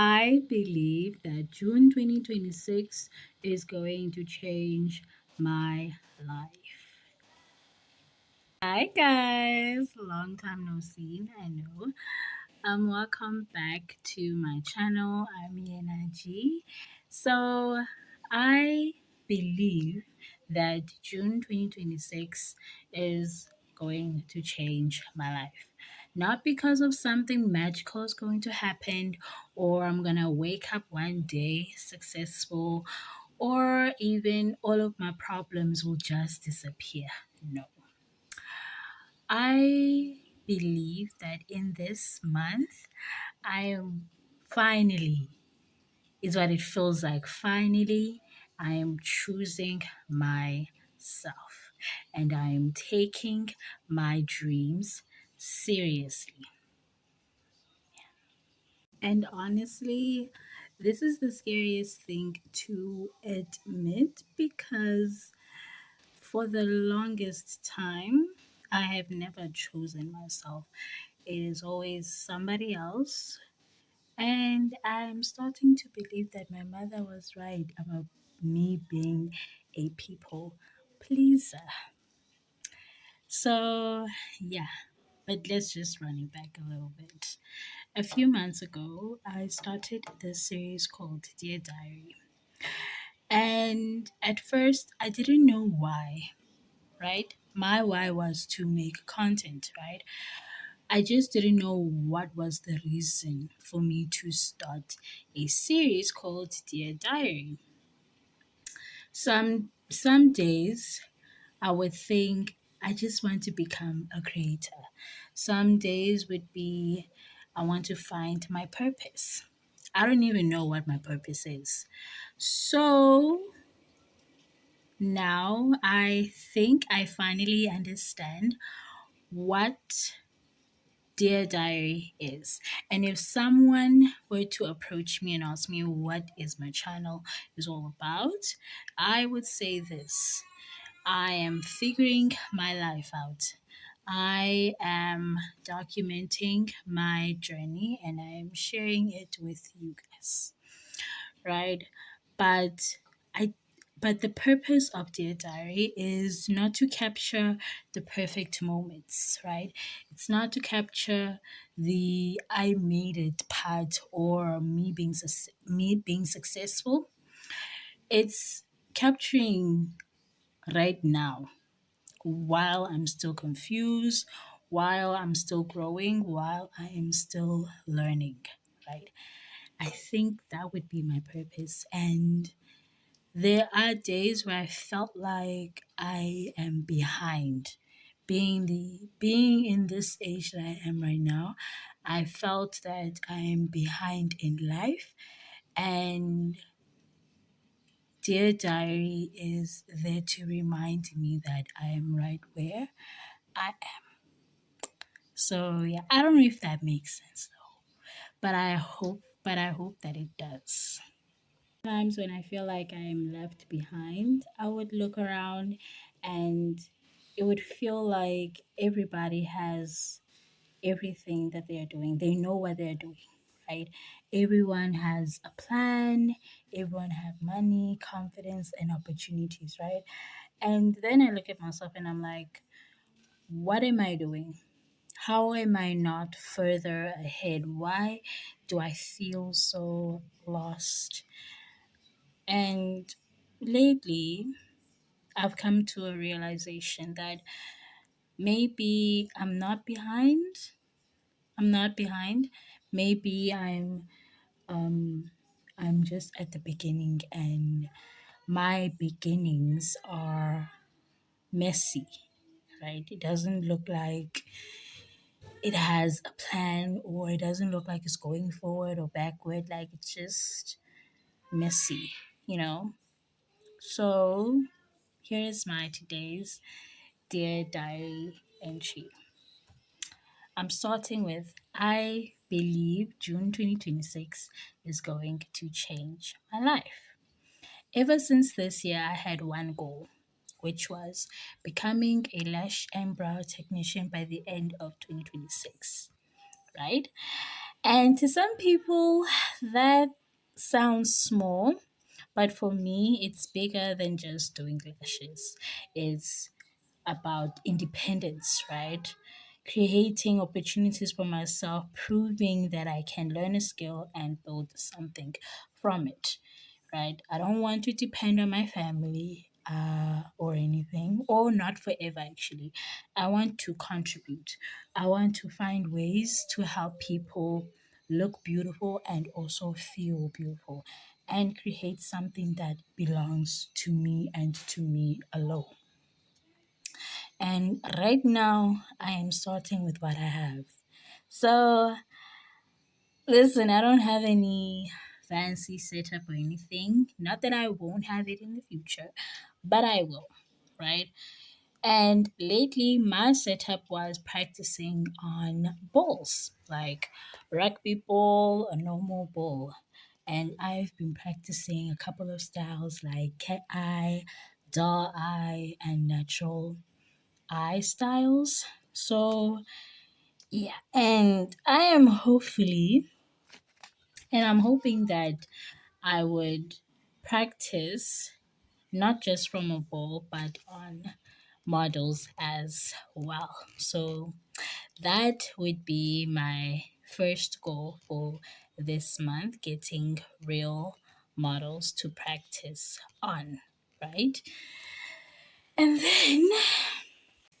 I believe that June 2026 is going to change my life. Hi guys, long time no see. I know. Welcome back to my channel. I'm Yena G. So I believe that June 2026 is going to change my life. Not because of something magical is going to happen, or I'm gonna wake up one day successful, or even all of my problems will just disappear. No. I believe that in this month, I am finally, is what it feels like. Finally, I am choosing myself and I am taking my dreams seriously. And honestly, this is the scariest thing to admit because for the longest time, I have never chosen myself. It is always somebody else. And I'm starting to believe that my mother was right about me being a people pleaser. So, yeah, but let's just run it back a little bit. A few months ago, I started this series called Dear Diary. And at first, I didn't know why, right? My why was to make content, right? I just didn't know what was the reason for me to start a series called Dear Diary. Some days I would think I just want to become a creator. Some days would be I want to find my purpose. I don't even know what my purpose is. So now I think I finally understand what Dear Diary is. And if someone were to approach me and ask me what is my channel is all about, I would say this. I am figuring my life out. I am documenting my journey and I am sharing it with you guys, right? But I but the purpose of Dear Diary is not to capture the perfect moments, right? It's not to capture the I made it part or me being successful. It's capturing right now while I'm still confused, while I'm still growing, while I am still learning, right? I think that would be my purpose. And there are days where I felt like I am behind. Being in this age that I am right now, I felt that I am behind in life, and Dear Diary is there to remind me that I am right where I am. So yeah, I don't know if that makes sense though, but I hope that it does. Times when I feel like I'm left behind, I would look around and it would feel like everybody has everything that they're doing. They know what they're doing, right? Everyone has a plan, everyone have money, confidence and opportunities, right? And then I look at myself and I'm like, what am I doing? How am I not further ahead? Why do I feel so lost? And lately, I've come to a realization that maybe I'm not behind. I'm not behind. Maybe um I'm just at the beginning and my beginnings are messy, right? It doesn't look like it has a plan or it doesn't look like it's going forward or backward. Like it's just messy, you know? So here is my today's Dear Diary entry. I'm starting with I believe June 2026 is going to change my life. Ever since this year, I had one goal, which was becoming a lash and brow technician by the end of 2026, right? And to some people, that sounds small, but for me, it's bigger than just doing lashes. It's about independence, right? Creating opportunities for myself, proving that I can learn a skill and build something from it, right? I don't want to depend on my family or anything, or not forever, actually. I want to contribute. I want to find ways to help people look beautiful and also feel beautiful and create something that belongs to me and to me alone. And right now, I am starting with what I have. So, listen, I don't have any fancy setup or anything. Not that I won't have it in the future, but I will, right? And lately, my setup was practicing on balls, like rugby ball, a normal ball. And I've been practicing a couple of styles like cat eye, doll eye, and natural eye styles. So, yeah, and I'm hoping that I would practice not just from a ball, but on models as well. So, that would be my first goal for this month, getting real models to practice on, right? And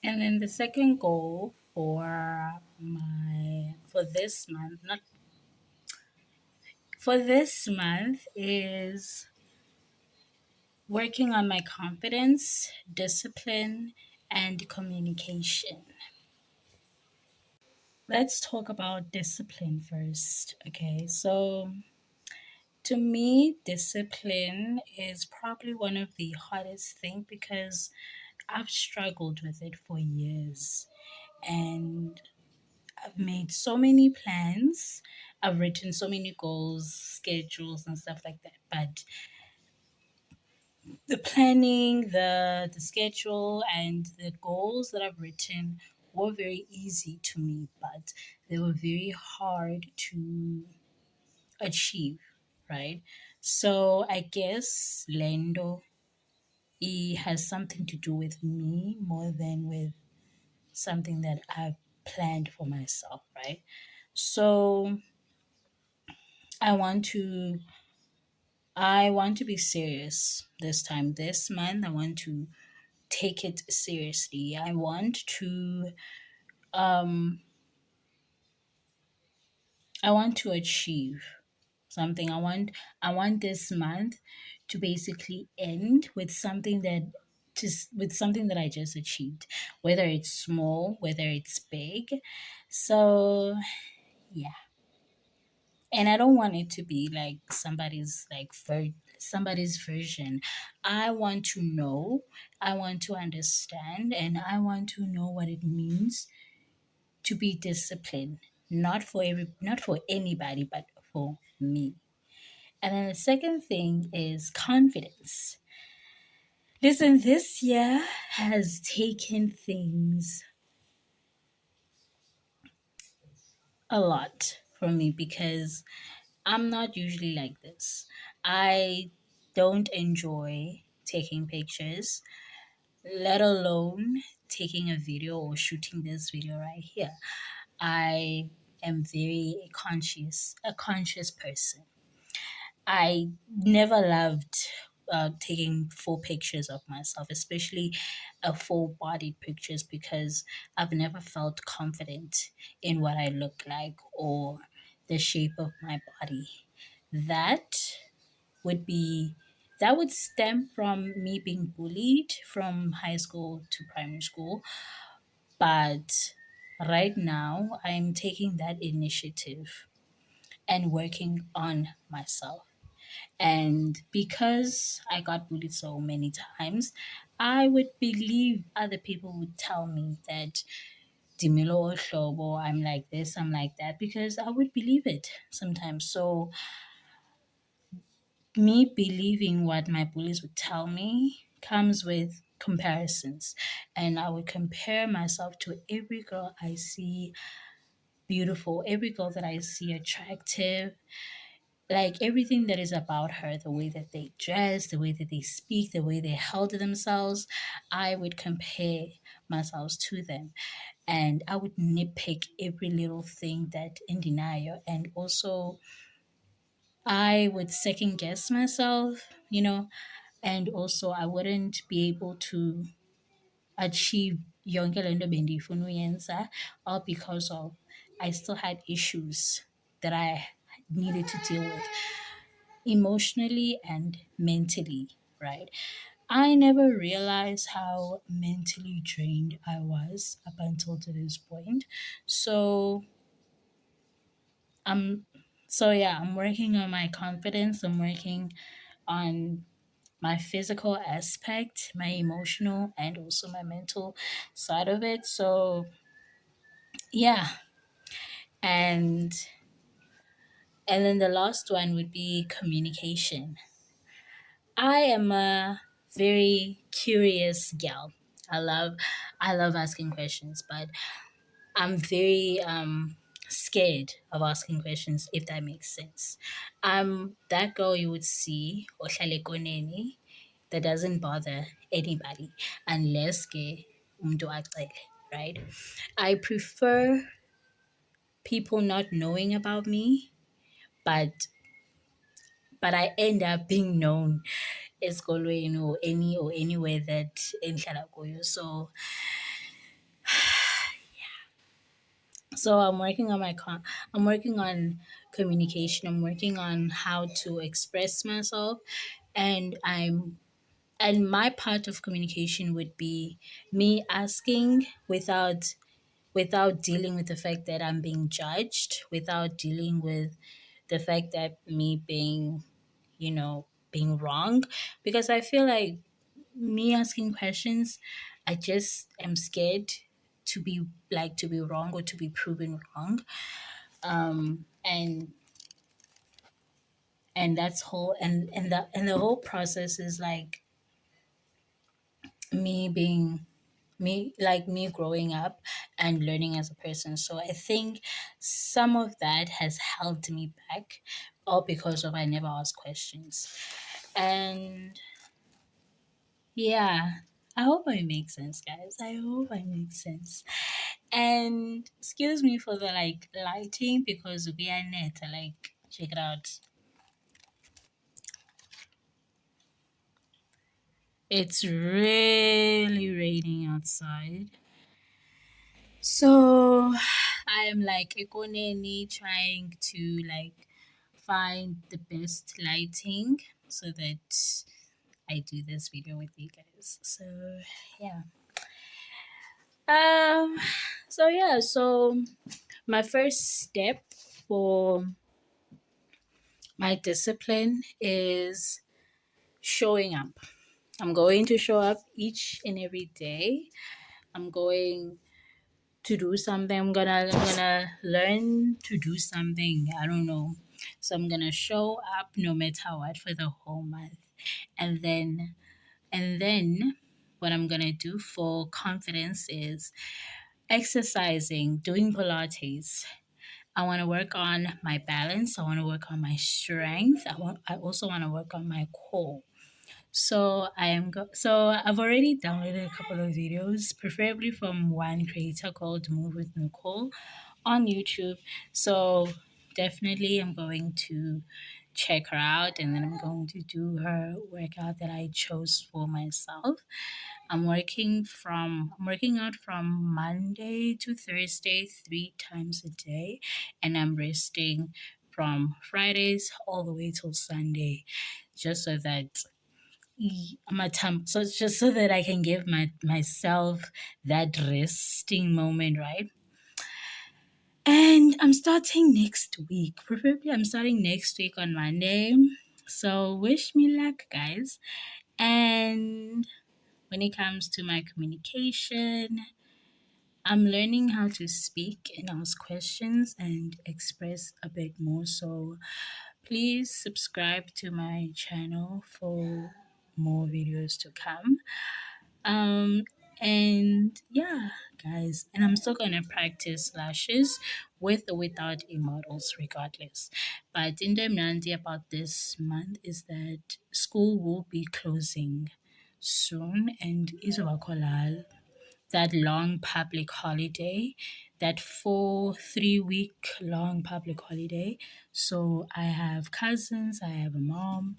then the second goal for this month, not for this month, is working on my confidence, discipline, and communication. Let's talk about discipline first. Okay, so to me, discipline is probably one of the hardest things because I've struggled with it for years. And I've made so many plans. I've written so many goals, schedules, and stuff like that. But the planning, the schedule, and the goals that I've written were very easy to me, but they were very hard to achieve, right? So I guess Lendo it has something to do with me more than with something that I've planned for myself, right? So I want to I want to be serious this time. This month I want to take it seriously. Um I want to achieve something. I want this month to basically end with something that I just achieved, whether it's small, whether it's big. So, yeah. And I don't want it to be like somebody's version. I want to know, I want to understand, and I want to know what it means to be disciplined. Not for anybody, but for me. And then the second thing is confidence. Listen, this year has taken things a lot from me because I'm not usually like this. I don't enjoy taking pictures, let alone taking a video or shooting this video right here. I am a conscious person. I never loved taking full pictures of myself, especially full bodied pictures, because I've never felt confident in what I look like or the shape of my body. That would be that would stem from me being bullied from high school to primary school, but right now I'm taking that initiative and working on myself. And because I got bullied so many times, I would believe other people would tell me that Dimilo Oshobo, I'm like this, I'm like that, because I would believe it sometimes. So me believing what my bullies would tell me comes with comparisons. And I would compare myself to every girl I see beautiful, every girl that I see attractive, like everything that is about her, the way that they dress, the way that they speak, the way they held themselves, I would compare myself to them, and I would nitpick every little thing that in denial, and also I would second guess myself, and also I wouldn't be able to achieve yonke le nto bendiyifuna uyenza, all because of I still had issues that I needed to deal with emotionally and mentally, right? I never realized how mentally drained I was up until to this point. So I'm yeah, I'm working on my confidence. I'm working on my physical aspect, my emotional, and also my mental side of it. So yeah, and then the last one would be communication. I am a very curious gal. I love I love asking questions, but I'm very scared of asking questions, if that makes sense. I'm that girl you would see ohlale koneni that doesn't bother anybody unless ke umuntu acele, right? I prefer people not knowing about me, but I end up being known esikolweni or anywhere that engihlala kuyo. So I'm working on communication. I'm working on how to express myself, and my part of communication would be me asking without dealing with the fact that I'm being judged, without dealing with the fact that me being, being wrong, because I feel like me asking questions, I just am scared to be wrong or to be proven wrong. And that's whole and the whole process is like me being me growing up and learning as a person. So I think some of that has held me back, all because of I never ask questions. And yeah, I hope I make sense, guys. I hope I make sense. And excuse me for the like lighting because we are net. Like, check it out. It's really raining outside. So I am like ekoneni trying to like find the best lighting so that I do this video with you guys. So yeah. Um so my first step for my discipline is showing up. I'm going to show up each and every day. I'm going to do something. I'm gonna learn to do something. I don't know. So I'm gonna show up no matter what for the whole month. And then what I'm gonna do for confidence is exercising, doing Pilates. I want to work on my balance. I want to work on my strength. I also want to work on my core. So I've already downloaded a couple of videos, preferably from one creator called Move with Nicole on YouTube. So definitely I'm going to check her out, and then I'm going to do her workout that I chose for myself. I'm working out from Monday to Thursday 3 times a day, and I'm resting from Fridays all the way till Sunday, just so that my time, so just so that I can give myself that resting moment, right? And I'm starting next week. Preferably I'm starting next week on Monday. So wish me luck, guys. And when it comes to my communication, I'm learning how to speak and ask questions and express a bit more. So please subscribe to my channel for more videos to come. Um, And yeah, guys, and I'm still gonna practice lashes with or without a models regardless. But in the Mnandi about this month is that school will be closing soon and Izobakolal, that long public holiday, that 3 week long public holiday. So I have cousins, I have a mom,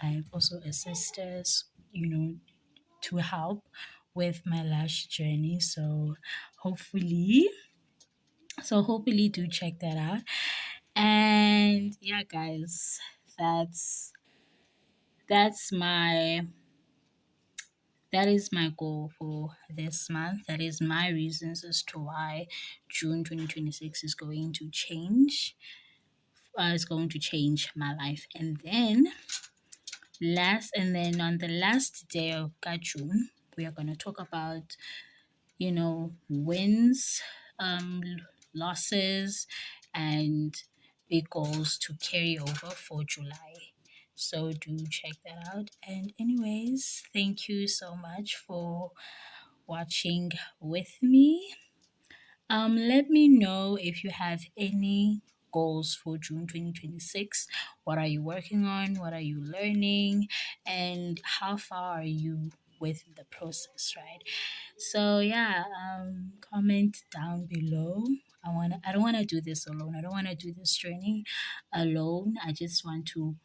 I have also a sisters, to help with my lash journey. Hopefully, hopefully do check that out. And yeah, guys, that's my that is my goal for this month. That is my reasons as to why June 2026 is going to change. Is going to change my life. And then on the last day of June, we are going to talk about wins, losses, and big goals to carry over for July. So do check that out. And anyways, thank you so much for watching with me. Let me know if you have any goals for June 2026. What are you working on? What are you learning? And how far are you with the process, right? So yeah, comment down below. I don't wanna do this alone. I don't wanna do this journey alone. I just want to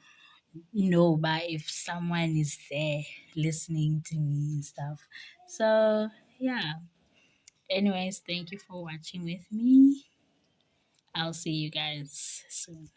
know by if someone is there listening to me and stuff. So yeah. Anyways, thank you for watching with me. I'll see you guys soon.